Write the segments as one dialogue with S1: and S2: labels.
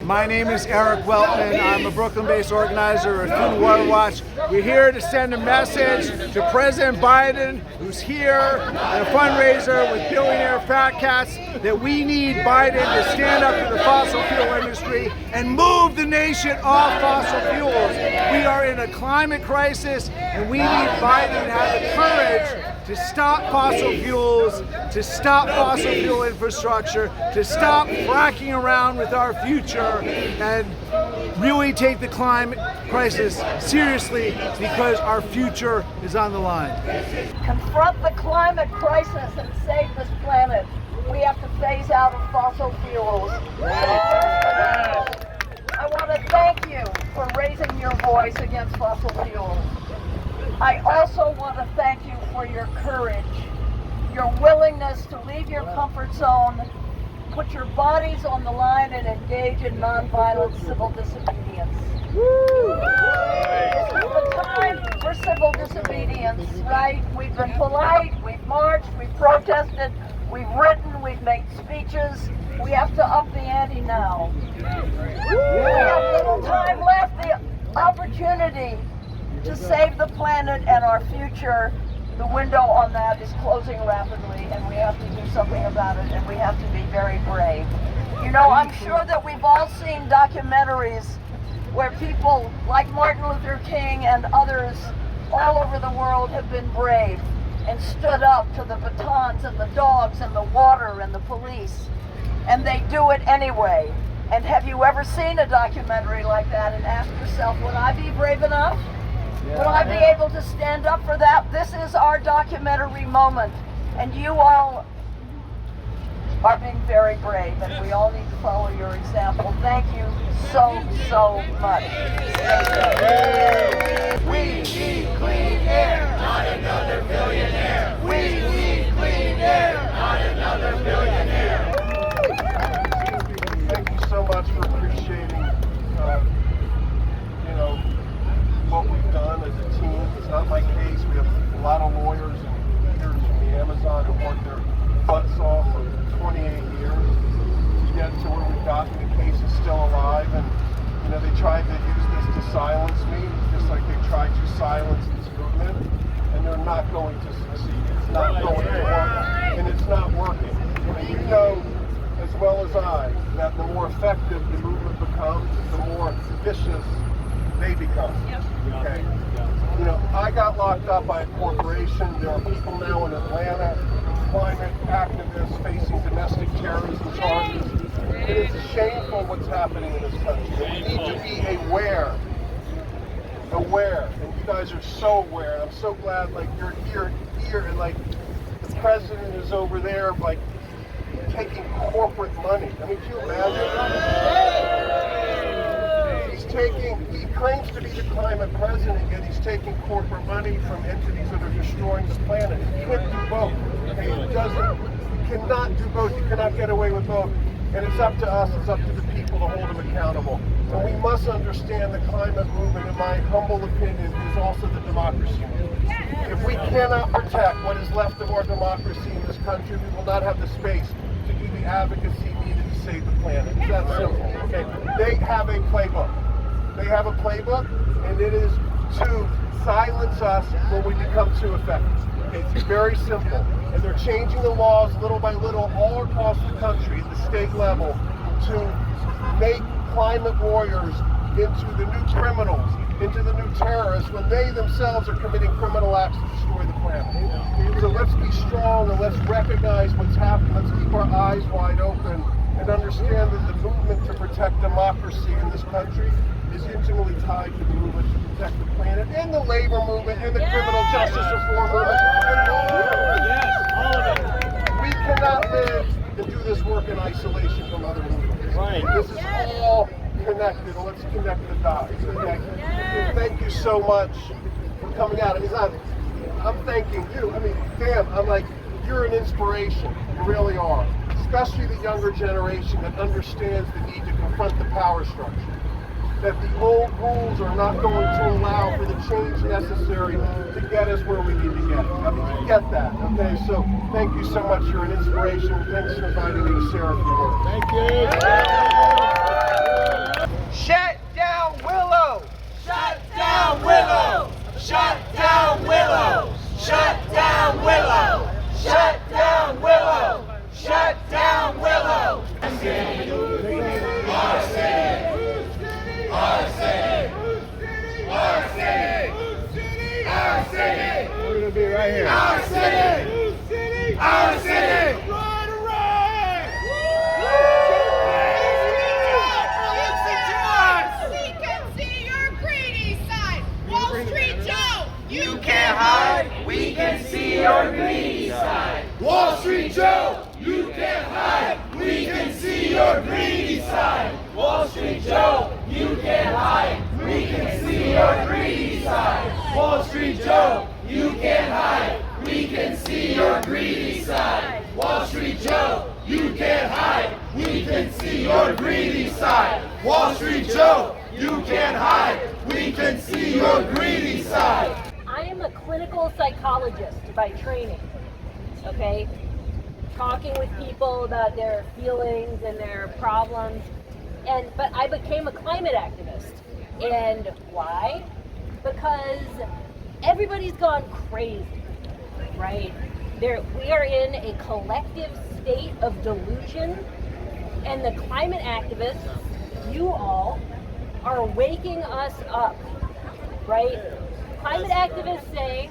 S1: My name is Eric Weltman. I'm a Brooklyn-based organizer of Food and Water Watch. We're here to send a message to President Biden, who's here at a fundraiser with billionaire fat cats, that we need Biden to stand up to the fossil fuel industry and move the nation off fossil fuels. We are in a climate crisis, and we need Biden to have the courage to stop fossil fuels, to stop fossil fuel infrastructure, to stop fracking around with our future, and really take the climate crisis seriously, because our future is on the line.
S2: Confront the climate crisis and save this planet. We have to phase out of fossil fuels. I want to thank you for raising your voice against fossil fuels. I also want to thank you for your courage, your willingness to leave your comfort zone, put your bodies on the line, and engage in nonviolent civil disobedience. This is the time for civil disobedience, right? We've been polite, we've marched, we've protested, we've written, we've made speeches. We have to up the ante now. We have little time left. The opportunity to save the planet and our future, the window on that is closing rapidly, and we have to do something about it, and we have to be very brave. You know, I'm sure that we've all seen documentaries where people like Martin Luther King and others all over the world have been brave and stood up to the batons and the dogs and the water and the police, and they do it anyway. And have you ever seen a documentary like that and asked yourself, would I be brave enough? Would I be able to stand up for that? This is our documentary moment, and you all are being very brave, and we all need to follow your example. Thank you so much.
S3: We need clean air, not another billionaire. We need clean air, not another billionaire.
S4: Thank you so much for appreciating, what we've done as a team. It's not my case. We have a lot of lawyers and leaders from the Amazon who worked their butts off for 28 years to get to where we've gotten. The case is still alive, and they tried to use this to silence me, just like they tried to silence this movement, and they're not going to succeed. It's not going to work, and it's not working. And you know as well as I that the more effective the movement becomes, the more vicious they become. Okay. I got locked up by a corporation. There are people now in Atlanta, climate activists, facing domestic terrorism charges. It is shameful what's happening in this country. We need to be aware, and you guys are so aware. And I'm so glad, you're here, and the president is over there, taking corporate money. I mean, can you imagine? He claims to be the climate president, yet he's taking corporate money from entities that are destroying the planet. He can't do both. Okay? You cannot do both. You cannot get away with both. And it's up to us, it's up to the people to hold them accountable. And we must understand the climate movement, in my humble opinion, is also the democracy movement. If we cannot protect what is left of our democracy in this country, we will not have the space to do the advocacy needed to save the planet. It's that simple. Okay? They have a playbook. And it is to silence us when we become too effective. Okay? It's very simple. And they're changing the laws little by little all across the country at the state level to make climate warriors into the new criminals, into the new terrorists, when they themselves are committing criminal acts to destroy the planet. So let's be strong, and let's recognize what's happening. Let's keep our eyes wide open and understand that the movement to protect democracy in this country is intimately tied to the movement to protect the planet, and the labor movement, and the criminal justice reform movement, and all of it. We cannot live and do this work in isolation from other movements. Right. This is all connected, and let's connect the dots. Okay? Thank you so much for coming out. I'm thanking you. You're an inspiration. You really are. Especially the younger generation that understands the need to confront the power structure. That the old rules are not going to allow for the change necessary to get us where we need to get. You get that, okay? So thank you so much. You're an inspiration. Thanks for inviting me to share a few words.
S3: Thank you.
S1: right here.
S3: Our city! Our city!
S5: We can see your greedy side. Wall Street Joe,
S3: You can't hide, we can see your greedy side. Wall Street Joe, you can't hide, we can see your greedy side. Wall Street Joe, you can't hide, we can see your greedy side. Wall Street Joe, you can't hide, we can see your greedy side. Wall Street Joe, you can't hide, we can see your greedy side. Wall Street Joe, you can't hide, we can see your greedy side.
S6: I am a clinical psychologist by training, okay? Talking with people about their feelings and their problems, but I became a climate activist. And why? Because everybody's gone crazy, right? We are in a collective state of delusion, and the climate activists, you all, are waking us up, right? Climate activists say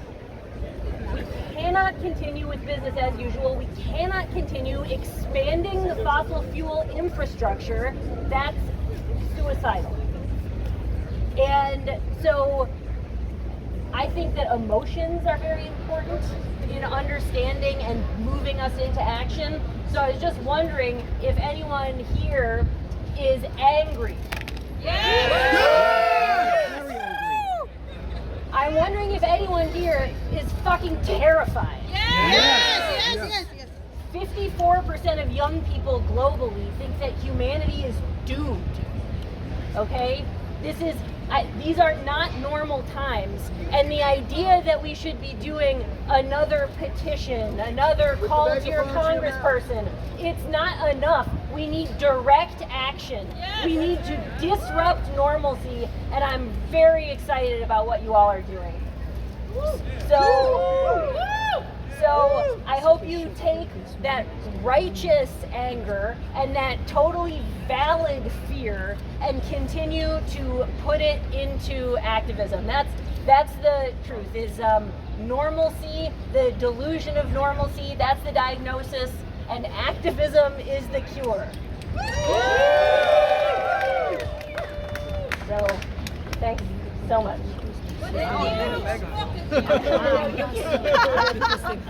S6: we cannot continue with business as usual. We cannot continue expanding the fossil fuel infrastructure. That's suicidal. And so I think that emotions are very important in understanding and moving us into action. So I was just wondering if anyone here is angry. I'm wondering if anyone here is fucking terrified.
S5: Yes.
S6: 54% of young people globally think that humanity is doomed. Okay? These are not normal times, and the idea that we should be doing another petition, another call to your congressperson, it's not enough. We need direct action. We need to disrupt normalcy, and I'm very excited about what you all are doing. So I hope you take that righteous anger and that totally valid fear and continue to put it into activism. That's the truth, is normalcy, the delusion of normalcy, that's the diagnosis, and activism is the cure. So, thanks so much.
S2: I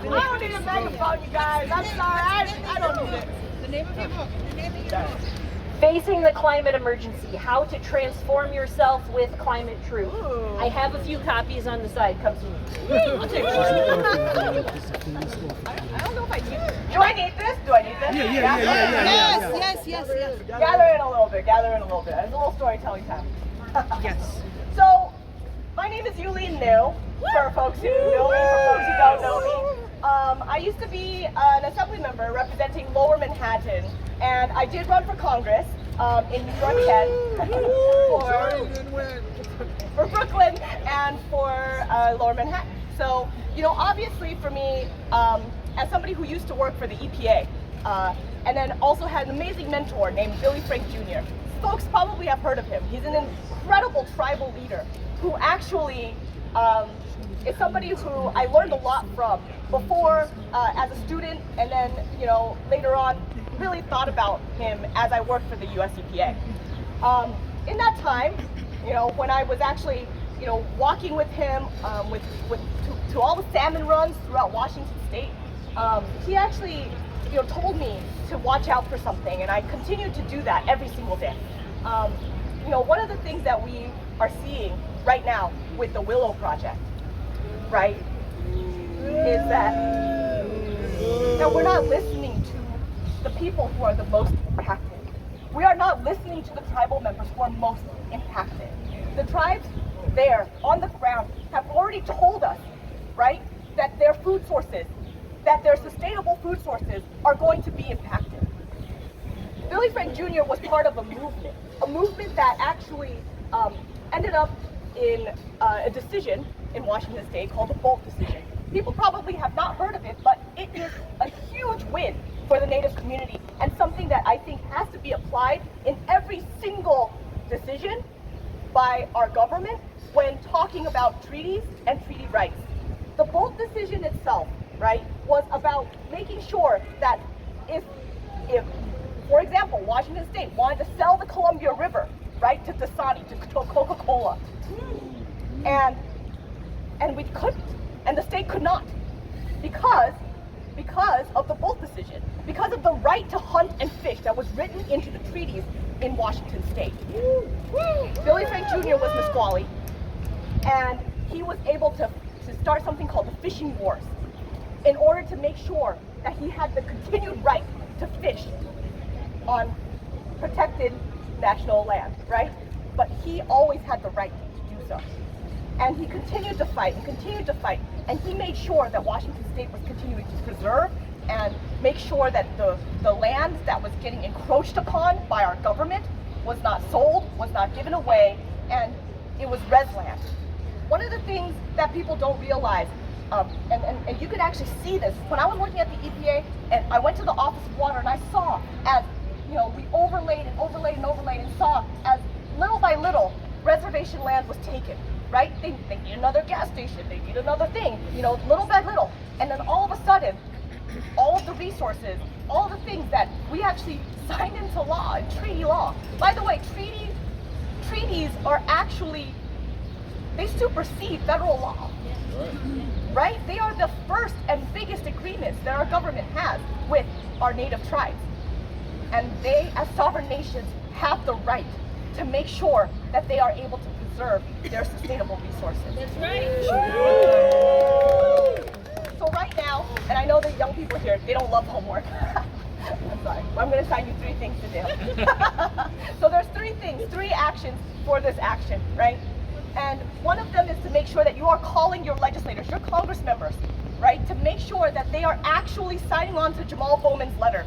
S2: don't need a megaphone, you guys. I'm sorry. I don't need it.
S5: The name of your book.
S6: Facing the Climate Emergency, How to Transform Yourself with Climate Truth. I have a few copies on the side. Come to me.
S2: I'll take one. I don't know if I need this. Do I need this?
S5: Yes.
S2: Gather in a little bit. It's a little storytelling time.
S1: Yes.
S2: So, my name is Yulene New, for folks who know me, for folks who don't know me. I used to be an assembly member representing Lower Manhattan, and I did run for Congress in New York 10 for Brooklyn and for Lower Manhattan. So, obviously for me, as somebody who used to work for the EPA, and then also had an amazing mentor named Billy Frank Jr. Folks probably have heard of him. He's an incredible tribal leader who actually is somebody who I learned a lot from before as a student, and then later on really thought about him as I worked for the US EPA. In that time, when I was actually walking with him to all the salmon runs throughout Washington State, he actually told me to watch out for something, and I continued to do that every single day. One of the things that we are seeing right now with the Willow Project, right, is that we're not listening to the people who are the most impacted. We are not listening to the tribal members who are most impacted. The tribes there on the ground have already told us, right, that their food sources, that their sustainable food sources are going to be impacted. Billy Frank Jr. was part of a movement that actually ended up in a decision in Washington State called the Bolt decision. People probably have not heard of it, but it is a huge win for the Native community, and something that I think has to be applied in every single decision by our government when talking about treaties and treaty rights.
S7: the Bolt decision itself, right, was about making sure that if, for example, Washington State wanted to sell the Columbia River, right, to Dasani, to Coca-Cola, and we couldn't, and the state could not, because of the Bolt decision, because of the right to hunt and fish that was written into the treaties in Washington State. Billy Frank Jr. was Nisqually, and he was able to start something called the fishing wars in order to make sure that he had the continued right to fish on protected national land, right? But he always had the right to do so. And he continued to fight and continued to fight, and he made sure that Washington State was continuing to preserve and make sure that the land that was getting encroached upon by our government was not sold, was not given away, and it was res land. One of the things that people don't realize, and you could actually see this, when I was working at the EPA, and I went to the Office of Water, and I saw as, you know, we overlaid and overlaid and overlaid, and saw as little by little, reservation land was taken, right? They need another gas station, they need another thing, you know, little by little. And then all of a sudden, all of the resources, all the things that we actually signed into law, and treaty law. By the way, treaties are actually, they supersede federal law, right? They are the first and biggest agreements that our government has with our native tribes. And they, as sovereign nations, have the right to make sure that they are able to preserve their sustainable resources.
S6: That's right.
S7: So right now, and I know the young people here, they don't love homework. I'm sorry, but I'm going to assign you 3 things to do. So there's 3 things, 3 actions for this action, right? And one of them is to make sure that you are calling your legislators, your Congress members, right, to make sure that they are actually signing on to Jamal Bowman's letter.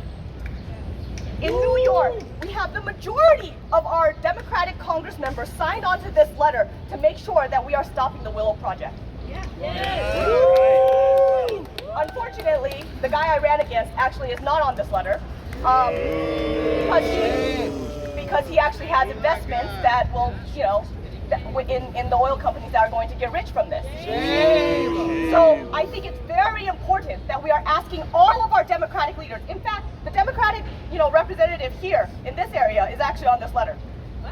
S7: In New York, we have the majority of our Democratic Congress members signed on to this letter to make sure that we are stopping the Willow Project.
S6: Yes.
S7: Unfortunately, the guy I ran against actually is not on this letter because he actually has investments that will, you know, in the oil companies that are going to get rich from this. So I think it's very important that we are asking all of our Democratic leaders. In fact, the Democratic, you know, representative here in this area is actually on this letter.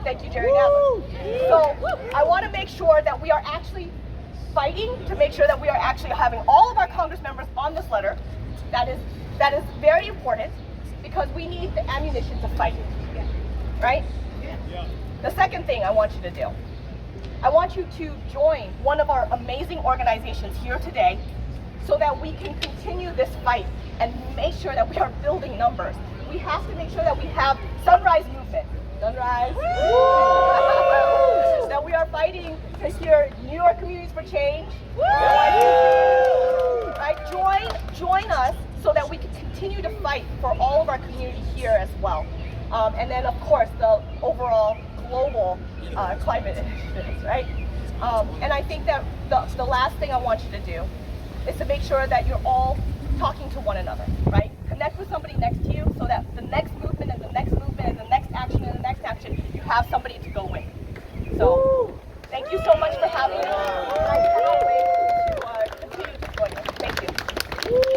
S7: Thank you, Jerry Nadler. So I want to make sure that we are actually fighting to make sure that we are actually having all of our Congress members on this letter. That is very important because we need the ammunition to fight, right? The second thing I want you to do, I want you to join one of our amazing organizations here today so that we can continue this fight and make sure that we are building numbers. We have to make sure that we have Sunrise movement. Sunrise. That we are fighting to hear New York Communities for Change. Right? Join us so that we can continue to fight for all of our community here as well. And then of course the overall global climate initiatives, right? And I think that the last thing I want you to do is to make sure that you're all talking to one another, right? Connect with somebody next to you so that the next movement and the next movement and the next action and the next action, you have somebody to go with. So thank you so much for having me. I cannot wait to continue to join us. Thank you.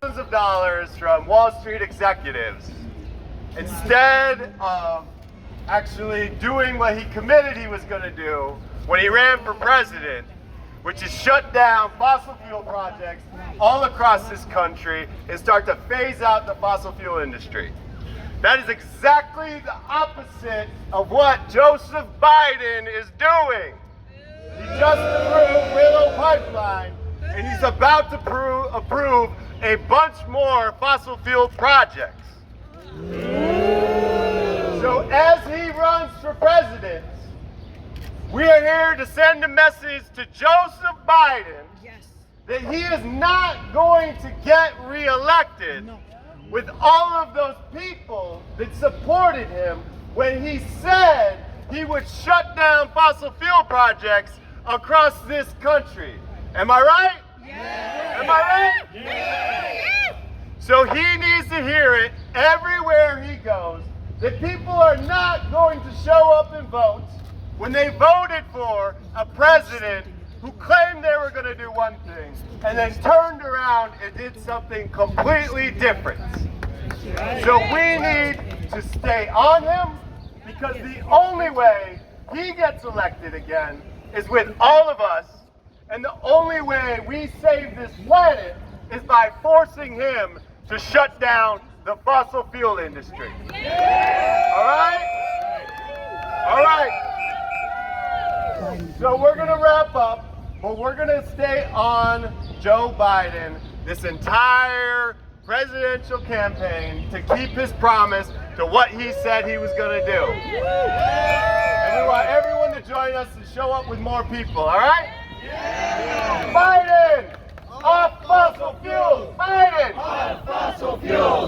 S8: Millions of dollars from Wall Street executives instead of actually doing what he committed he was going to do when he ran for president, which is shut down fossil fuel projects all across this country and start to phase out the fossil fuel industry. That is exactly the opposite of what Joseph Biden is doing. He just approved Willow Pipeline, and he's about to approve a bunch more fossil fuel projects. So as he runs for president, we are here to send a message to Joseph Biden that he is not going to get reelected with all of those people that supported him when he said he would shut down fossil fuel projects across this country. Am I right? Yes. Am I right? Yes. So he needs to hear it everywhere he goes, that people are not going to show up and vote when they voted for a president who claimed they were going to do one thing and then turned around and did something completely different. So we need to stay on him, because the only way he gets elected again is with all of us, and the only way we save this planet is by forcing him to shut down the fossil fuel industry. All right? All right. So we're going to wrap up, but we're going to stay on Joe Biden this entire presidential campaign to keep his promise to what he said he was going to do. And we want everyone to join us and show up with more people, all right? Biden! Off fossil fuels! Biden! Off fossil fuels!